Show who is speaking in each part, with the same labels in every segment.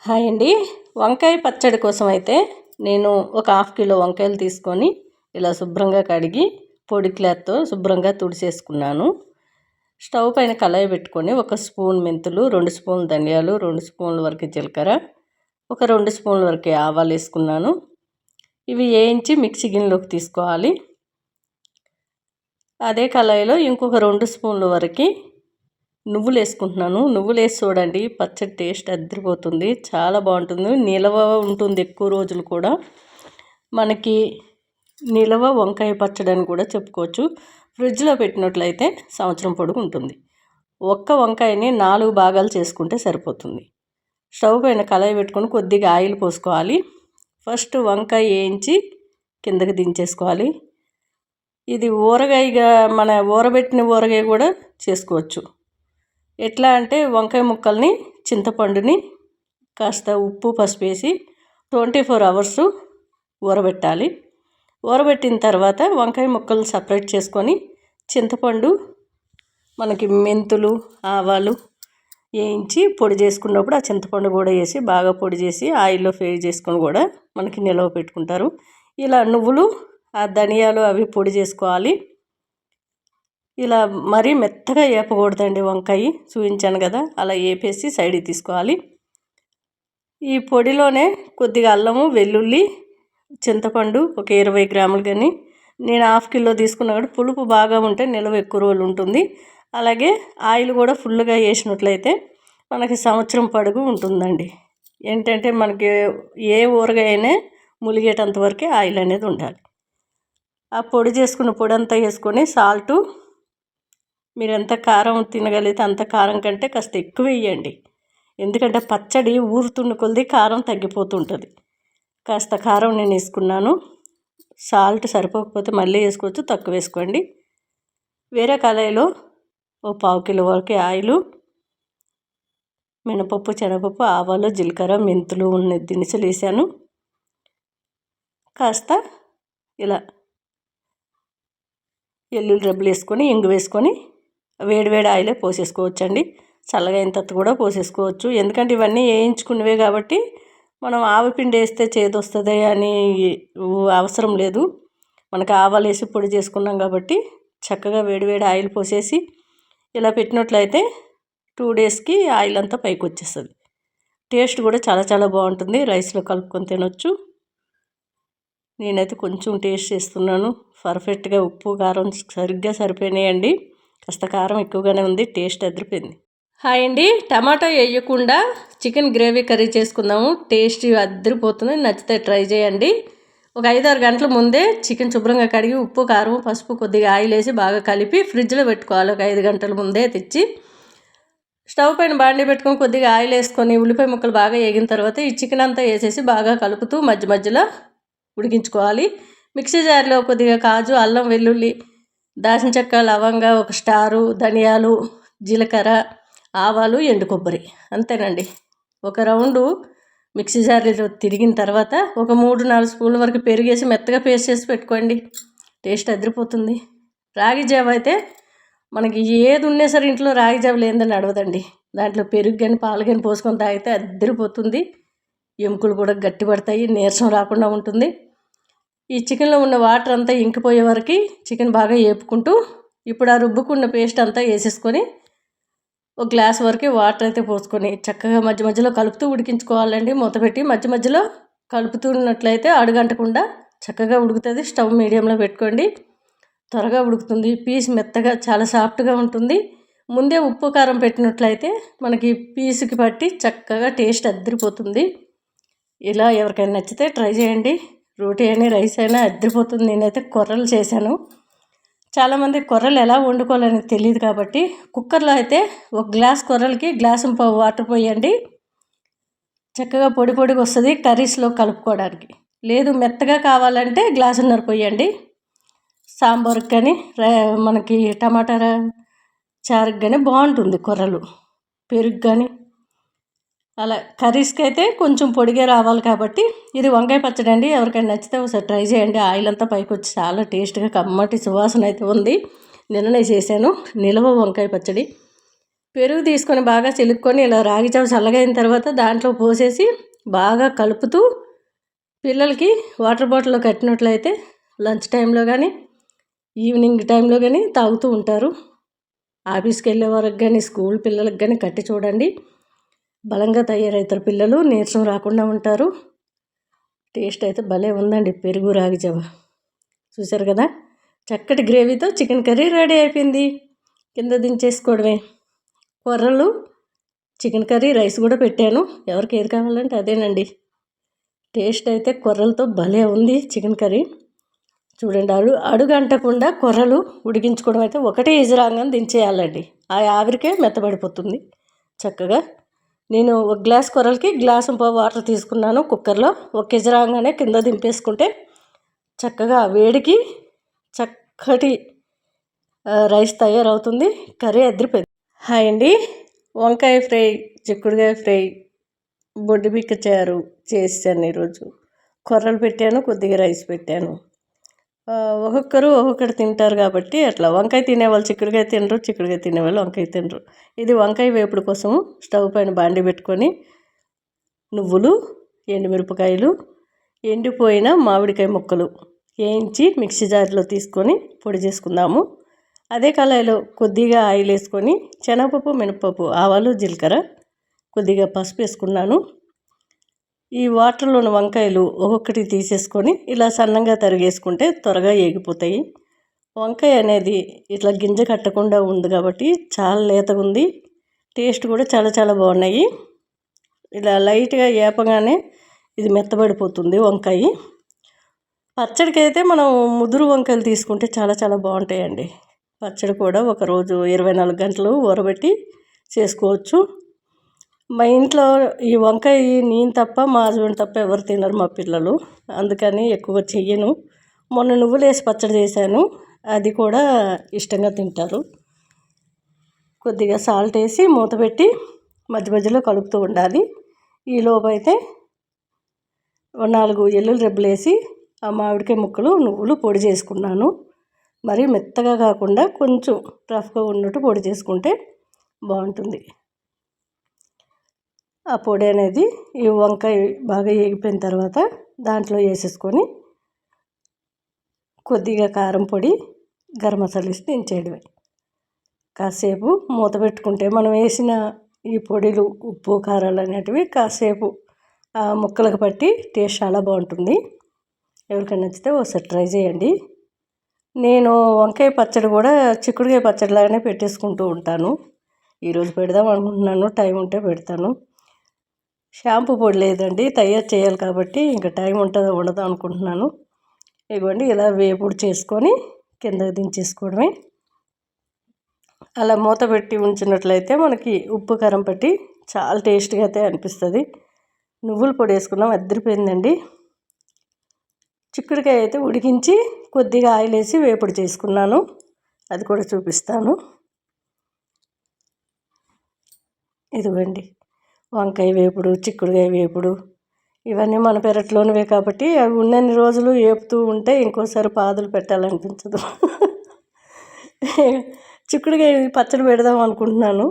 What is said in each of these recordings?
Speaker 1: Hi అండి. వంకాయ పచ్చడి కోసం అయితే నేను ఒక హాఫ్ కిలో వంకాయలు తీసుకొని ఇలా శుభ్రంగా కడిగి పొడి క్లాత్తో శుభ్రంగా తుడిచేసుకున్నాను. స్టవ్ పైన కళాయి పెట్టుకొని 1 స్పూన్ మెంతులు, 2 స్పూన్లు ధనియాలు, 2 స్పూన్ల వరకు జీలకర్ర, ఒక 2 స్పూన్ల వరకు ఆవాలు వేసుకున్నాను. ఇవి వేయించి మిక్సీ గిన్నెలోకి తీసుకోవాలి. అదే కళాయిలో ఇంకొక 2 స్పూన్ల వరకు నువ్వులు వేసుకుంటున్నాను. నువ్వులు వేసి చూడండి, పచ్చడి టేస్ట్ అదిరిపోతుంది, చాలా బాగుంటుంది, నిలవ ఉంటుంది ఎక్కువ రోజులు కూడా. మనకి నిలవ వంకాయ పచ్చడి అని కూడా చెప్పుకోవచ్చు. ఫ్రిడ్జ్లో పెట్టినట్లయితే సంవత్సరం పొడుగు ఉంటుంది. ఒక్క వంకాయని 4 భాగాలు చేసుకుంటే సరిపోతుంది. స్టవ్ పైన కళాయి పెట్టుకొని కొద్దిగా ఆయిల్ పోసుకోవాలి. ఫస్ట్ వంకాయ వేయించి కిందకి దించేసుకోవాలి. ఇది ఊరగాయగా మన ఊరబెట్టిన ఊరగాయ కూడా చేసుకోవచ్చు. ఎట్లా అంటే వంకాయ ముక్కల్ని చింతపండుని కాస్త ఉప్పు పసుపు వేసి 24 అవర్స్ ఊరబెట్టాలి. ఊరబెట్టిన తర్వాత వంకాయ ముక్కలు సపరేట్ చేసుకొని చింతపండు, మనకి మెంతులు, ఆవాలు వేయించి పొడి చేసుకున్నప్పుడు ఆ చింతపండు కూడా వేసి బాగా పొడి చేసి ఆయిల్లో ఫ్రై చేసుకొని కూడా మనకి నిలవ పెట్టుకుంటారు. ఇలా నువ్వులు, ఆ ధనియాలు అవి పొడి చేసుకోవాలి. ఇలా మరీ మెత్తగా వేపకూడదండి. వంకాయ చూపించాను కదా, అలా వేపేసి సైడ్కి తీసుకోవాలి. ఈ పొడిలోనే కొద్దిగా అల్లము, వెల్లుల్లి, చింతపండు ఒక 20 గ్రాములు, కానీ నేను హాఫ్ కిలో తీసుకున్నా కూడా పులుపు బాగా ఉంటే నిల్వ ఎక్కువ రోజులు ఉంటుంది. అలాగే ఆయిల్ కూడా ఫుల్గా వేసినట్లయితే మనకి సంవత్సరం పొడుగు ఉంటుందండి. ఏంటంటే మనకి ఏ ఊరగాయనే ములిగేటంత వరకే ఆయిల్ అనేది ఉండాలి. ఆ పొడి చేసుకున్న పొడి అంతా వేసుకొని సాల్టు, మీరు ఎంత కారం తినగలిగితే అంత కారం కంటే కాస్త ఎక్కువ వేయండి. ఎందుకంటే పచ్చడి ఊరుతున్న కొద్ది కారం తగ్గిపోతుంటుంది. కాస్త కారం నేను వేసుకున్నాను. సాల్ట్ సరిపోకపోతే మళ్ళీ వేసుకోవచ్చు, తక్కువ వేసుకోండి. వేరే కళాయిలో ఓ 1/4 కిలో వరకు ఆయిలు, మినపప్పు, శనగపప్పు, ఆవాలు, జీలకర్ర, మెంతులు ఉన్న దినుసులు వేసాను. కాస్త ఇలా వెల్లుల్లి రెబ్బలు వేసుకొని ఇంగు వేసుకొని వేడివేడి ఆయిలే పోసేసుకోవచ్చండి. చల్లగా అయిన తర్వాత కూడా పోసేసుకోవచ్చు. ఎందుకంటే ఇవన్నీ వేయించుకున్నవే కాబట్టి మనం ఆవపిండి వేస్తే చేదు వస్తుంది అని అవసరం లేదు. మనకు ఆవాలు వేసి పొడి చేసుకున్నాం కాబట్టి చక్కగా వేడివేడి ఆయిల్ పోసేసి ఇలా పెట్టినట్లయితే 2 డేస్కి ఆయిల్ అంతా పైకి వచ్చేస్తుంది. టేస్ట్ కూడా చాలా చాలా బాగుంటుంది. రైస్లో కలుపుకొని తినొచ్చు. నేనైతే కొంచెం టేస్ట్ చేస్తున్నాను. పర్ఫెక్ట్గా ఉప్పు కారం సరిగ్గా సరిపోయినాయండి. కాస్త కారం ఎక్కువగానే ఉంది, టేస్ట్ అదిరిపోయింది. హాయ్ అండి. టమాటా వేయకుండా చికెన్ గ్రేవీ కర్రీ చేసుకుందాము. టేస్ట్ అదిరిపోతుంది. నచ్చితే ట్రై చేయండి. ఒక 5-6 గంటల ముందే చికెన్ శుభ్రంగా కడిగి ఉప్పు, కారం, పసుపు, కొద్దిగా ఆయిల్ వేసి బాగా కలిపి ఫ్రిడ్జ్లో పెట్టుకోవాలి. ఒక 5 గంటల ముందే తెచ్చి స్టవ్ పైన బాండీ పెట్టుకొని కొద్దిగా ఆయిల్ వేసుకొని ఉల్లిపాయ ముక్కలు బాగా వేగిన తర్వాత ఈ చికెన్ అంతా వేసేసి బాగా కలుపుతూ మధ్య మధ్యలో ఉడికించుకోవాలి. మిక్సీ జార్లో కొద్దిగా కాజు, అల్లం, వెల్లుల్లి, దాల్చిన చెక్క, లవంగా, ఒక స్టారు, ధనియాలు, జీలకర్ర, ఆవాలు, ఎండు కొబ్బరి, అంతేనండి. ఒక రౌండు మిక్సీ జార్లో తిరిగిన తర్వాత ఒక 3-4 స్పూన్ల వరకు పెరిగేసి మెత్తగా పేస్ట్ చేసి పెట్టుకోండి. టేస్ట్ అదిరిపోతుంది. రాగి జావ అయితే మనకి ఏది ఉన్నా సరే ఇంట్లో రాగి జావ లేదని నడవదండి. దాంట్లో పెరుగు కానీ పాలు కానీ పోసుకొని తాగితే అదిరిపోతుంది. ఎముకలు కూడా గట్టి పడతాయి, నీరసం రాకుండా ఉంటుంది. ఈ చికెన్లో ఉన్న వాటర్ అంతా ఇంకిపోయే వరకు చికెన్ బాగా వేపుకుంటూ ఇప్పుడు ఆ రుబ్బుకున్న పేస్ట్ అంతా వేసేసుకొని ఒక గ్లాస్ వరకు వాటర్ అయితే పోసుకొని చక్కగా మధ్య మధ్యలో కలుపుతూ ఉడికించుకోవాలండి. మూత పెట్టి మధ్య మధ్యలో కలుపుతున్నట్లయితే అడుగంటకుండా చక్కగా ఉడుకుతుంది. స్టవ్ మీడియంలో పెట్టుకోండి, త్వరగా ఉడుకుతుంది. పీస్ మెత్తగా చాలా సాఫ్ట్గా ఉంటుంది. ముందే ఉప్పు కారం పెట్టినట్లయితే మనకి పీసుకి పట్టి చక్కగా టేస్ట్ అదిరిపోతుంది. ఇలా ఎవరికైనా నచ్చితే ట్రై చేయండి. రోటీ అయినా రైస్ అయినా అదిరిపోతుంది. నేనైతే కొర్రలు చేశాను. చాలామంది కొర్రలు ఎలా వండుకోవాలని తెలియదు కాబట్టి కుక్కర్లో అయితే ఒక గ్లాస్ కొర్రలకి గ్లాసు వాటర్ పోయండి. చక్కగా పొడి పొడిగా వస్తుంది కర్రీస్లో కలుపుకోవడానికి. లేదు మెత్తగా కావాలంటే గ్లాసున్నర పోయండి. సాంబార్కి కానీ మనకి టమాటా చారుకి కానీ బాగుంటుంది కొర్రలు. పెరుగు కానీ అలా కర్రీస్కి అయితే కొంచెం పొడిగా రావాలి కాబట్టి. ఇది వంకాయ పచ్చడి అండి. ఎవరికైనా నచ్చితే ఒకసారి ట్రై చేయండి. ఆయిల్ అంతా పైకి వచ్చి చాలా టేస్ట్గా కమ్మటి సువాసన అయితే ఉంది. నిన్ననే చేశాను నిలవ వంకాయ పచ్చడి. పెరుగు తీసుకొని బాగా చిలుక్కొని ఇలా రాగి జావ చల్లగా అయిన తర్వాత దాంట్లో పోసేసి బాగా కలుపుతూ పిల్లలకి వాటర్ బాటిల్లో కట్టినట్లయితే లంచ్ టైంలో కానీ ఈవినింగ్ టైంలో కానీ తాగుతూ ఉంటారు. ఆఫీస్కి వెళ్ళే వరకు కానీ స్కూల్ పిల్లలకు కానీ కట్టి చూడండి, బలంగా తయారవుతారు పిల్లలు, నీరసం రాకుండా ఉంటారు. టేస్ట్ అయితే భలే ఉందండి పెరుగు రాగి జావ. చూసారు కదా, చక్కటి గ్రేవీతో చికెన్ కర్రీ రెడీ అయిపోయింది. కింద దించేసుకోవడమే. కొర్రలు చికెన్ కర్రీ రైస్ కూడా పెట్టాను, ఎవరికి ఏది కావాలంటే అదేనండి. టేస్ట్ అయితే కొర్రలతో భలే ఉంది చికెన్ కర్రీ. చూడండి, అడుగు అంటకుండా కొర్రలు ఉడికించుకోవడం అయితే ఒకటే ఎజరాంగానే దించేయాలండి. ఆ ఆవిరికే మెత్తబడిపోతుంది చక్కగా. నేను ఒక గ్లాస్ కొర్రలకి గ్లాసు వాటర్ తీసుకున్నాను కుక్కర్లో. ఒక ఎజరాంగానే కింద దింపేసుకుంటే చక్కగా వేడికి చక్కటి రైస్ తయారవుతుంది. కర్రీ అదిరిపోయింది. హాయ్ అండి, వంకాయ ఫ్రై, చిక్కుడుకాయ ఫ్రై, బొడ్డుబిక్క చారు చేసాను ఈరోజు. కొర్రలు పెట్టాను, కొద్దిగా రైస్ పెట్టాను. ఒక్కొక్కరు ఒక్కొక్కటి తింటారు కాబట్టి అట్లా. వంకాయ తినేవాళ్ళు చిక్కుడుకాయ తినరు, చిక్కుడుకాయ తినేవాళ్ళు వంకాయ తినరు. ఇది వంకాయ వేపుడు కోసం స్టవ్ పైన బాండి పెట్టుకొని నువ్వులు, ఎండుమిరపకాయలు, ఎండిపోయిన మామిడికాయ ముక్కలు వేయించి మిక్సీ జార్లో తీసుకొని పొడి చేసుకుందాము. అదే కళాయిలో కొద్దిగా ఆయిల్ వేసుకొని శనగపప్పు, మినపప్పు, ఆవాలు, జీలకర్ర, కొద్దిగా పసుపు వేసుకున్నాను. ఈ వాటర్లోని వంకాయలు ఒక్కొక్కటి తీసేసుకొని ఇలా సన్నంగా తరిగేసుకుంటే త్వరగా ఏగిపోతాయి. వంకాయ అనేది ఇట్లా గింజ కట్టకుండా ఉంది కాబట్టి చాలా లేతగా ఉంది. టేస్ట్ కూడా చాలా చాలా బాగున్నాయి. ఇలా లైట్గా ఏపగానే ఇది మెత్తబడిపోతుంది వంకాయ. పచ్చడికి అయితే మనం ముదురు వంకాయలు తీసుకుంటే చాలా చాలా బాగుంటాయండి. పచ్చడి కూడా ఒకరోజు 24 గంటలు ఊరబెట్టి చేసుకోవచ్చు. మా ఇంట్లో ఈ వంకాయ నేను తప్ప, మా హస్బెండ్ తప్ప ఎవరు తినరు మా పిల్లలు, అందుకని ఎక్కువ చెయ్యను. మొన్న నువ్వులు వేసి పచ్చడి చేశాను, అది కూడా ఇష్టంగా తింటారు. కొద్దిగా సాల్ట్ వేసి మూత పెట్టి మధ్య మధ్యలో కలుపుతూ ఉండాలి. ఈలోపు అయితే 4 ఎల్లుల్లి రెబ్బలు వేసి ఆ మామిడికాయ ముక్కలు, నువ్వులు పొడి చేసుకున్నాను. మరీ మెత్తగా కాకుండా కొంచెం రఫ్గా ఉన్నట్టు పొడి చేసుకుంటే బాగుంటుంది. ఆ పొడి అనేది ఈ వంకాయ బాగా వేగిపోయిన తర్వాత దాంట్లో వేసేసుకొని కొద్దిగా కారం పొడి, గరం మసాలా వేసి దించేయడమే. కాసేపు మూత పెట్టుకుంటే మనం వేసిన ఈ పొడిలు, ఉప్పు, కారాలు అనేటివి కాసేపు ఆ ముక్కలకు పట్టి టేస్ట్ చాలా బాగుంటుంది. ఎవరికైనా నచ్చితే ఒకసారి ట్రై చేయండి. నేను వంకాయ పచ్చడి కూడా చిక్కుడుకాయ పచ్చడి లాగానే పెట్టేసుకుంటూ ఉంటాను. ఈరోజు పెడదాం అనుకుంటున్నాను, టైం ఉంటే పెడతాను. షాంపూ పొడి లేదండి, తయారు చేయాలి కాబట్టి ఇంకా టైం ఉంటుందో ఉండదో అనుకుంటున్నాను. ఇదిగోండి, ఇలా వేపుడు చేసుకొని కిందకి దించేసుకోవడమే. అలా మూత పెట్టి ఉంచినట్లయితే మనకి ఉప్పు, కారం పట్టి చాలా టేస్ట్గా అయితే అనిపిస్తుంది. నువ్వుల పొడి వేసుకున్నాం, అదిరిపోయిందండి. చిక్కుడుకాయ అయితే ఉడికించి కొద్దిగా ఆయిల్ వేసి వేపుడు చేసుకున్నాను, అది కూడా చూపిస్తాను. ఇదిగోండి, వంకాయ వేపుడు, చిక్కుడుకాయ వేపుడు, ఇవన్నీ మన పెరట్లోనివే కాబట్టి అవి ఉన్నన్ని రోజులు వేపుతూ ఉంటే ఇంకోసారి పాదులు పెట్టాలనిపించదు. చిక్కుడుకాయ పచ్చడి పెడదాం అనుకుంటున్నాను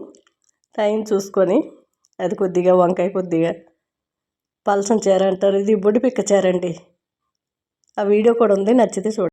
Speaker 1: టైం చూసుకొని. అది కొద్దిగా వంకాయ, కొద్దిగా పలసం చారు అంటారు, ఇది బొడ్డుపిక్క చారు అండి. ఆ వీడియో కూడా ఉంది, నచ్చితే చూడండి.